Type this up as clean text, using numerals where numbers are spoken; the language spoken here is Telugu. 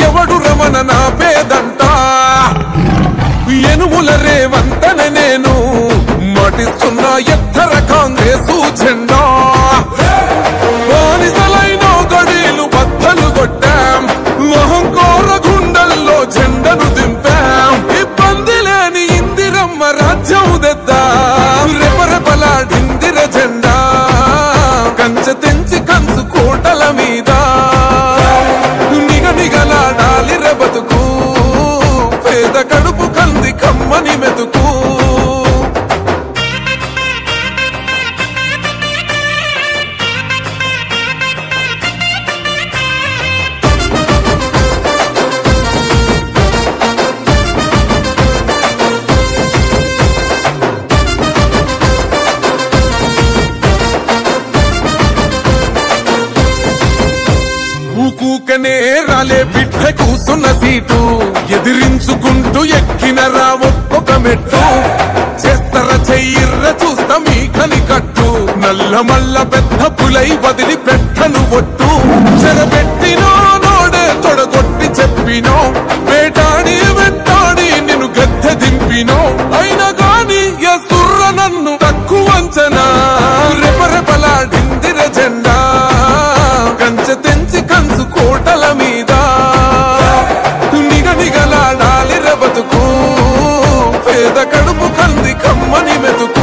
ఎవడు రమణ నా పేదంట ఎనుముల రేవంతన నేను మాటిస్తున్నా ఎత్తర కాంగ్రెసు జెండా బానిసలైన గడీలు బద్దలు కొట్టాం అహంకార గుండెల్లో జెండను దింపాం ఇబ్బంది లేని ఇందిరమ్మ రాజ్యం తెద్దాం రెపరెపలాడిందిర జెండా కంచె తెంచి కంచు కోటల మీద నిగనిగలాడాలి బతుకు పేద కడుపు కంది కమ్మని మెతుకు ఊకూకనే రాలే బిడ్డ కూసున్న సీటు ఎదిరించుకుంటూ ఎక్కినరా ఒక్కొక్క మెట్టు చేస్తర చెయ్యిర్ర చూస్తా మీ కని కట్టు నల్ల మల్ల పెద్ద పులై వదిలి పెట్టను ఒట్టు చెరబెట్టినో నోడే తొడగొట్టి చెప్పినో వేటాడి వెంటాడి నిన్ను గద్దె దింపినో అయినా గాని ఎసుర్ర నన్ను తక్కువ అంచనా రెపరెపలాడిందిర జెండా కంచె తెంచి కంచు కోటల మీద నిగనిగలాడాలి బతుకు పేద కడుపు కంది కమ్మని మెతుకు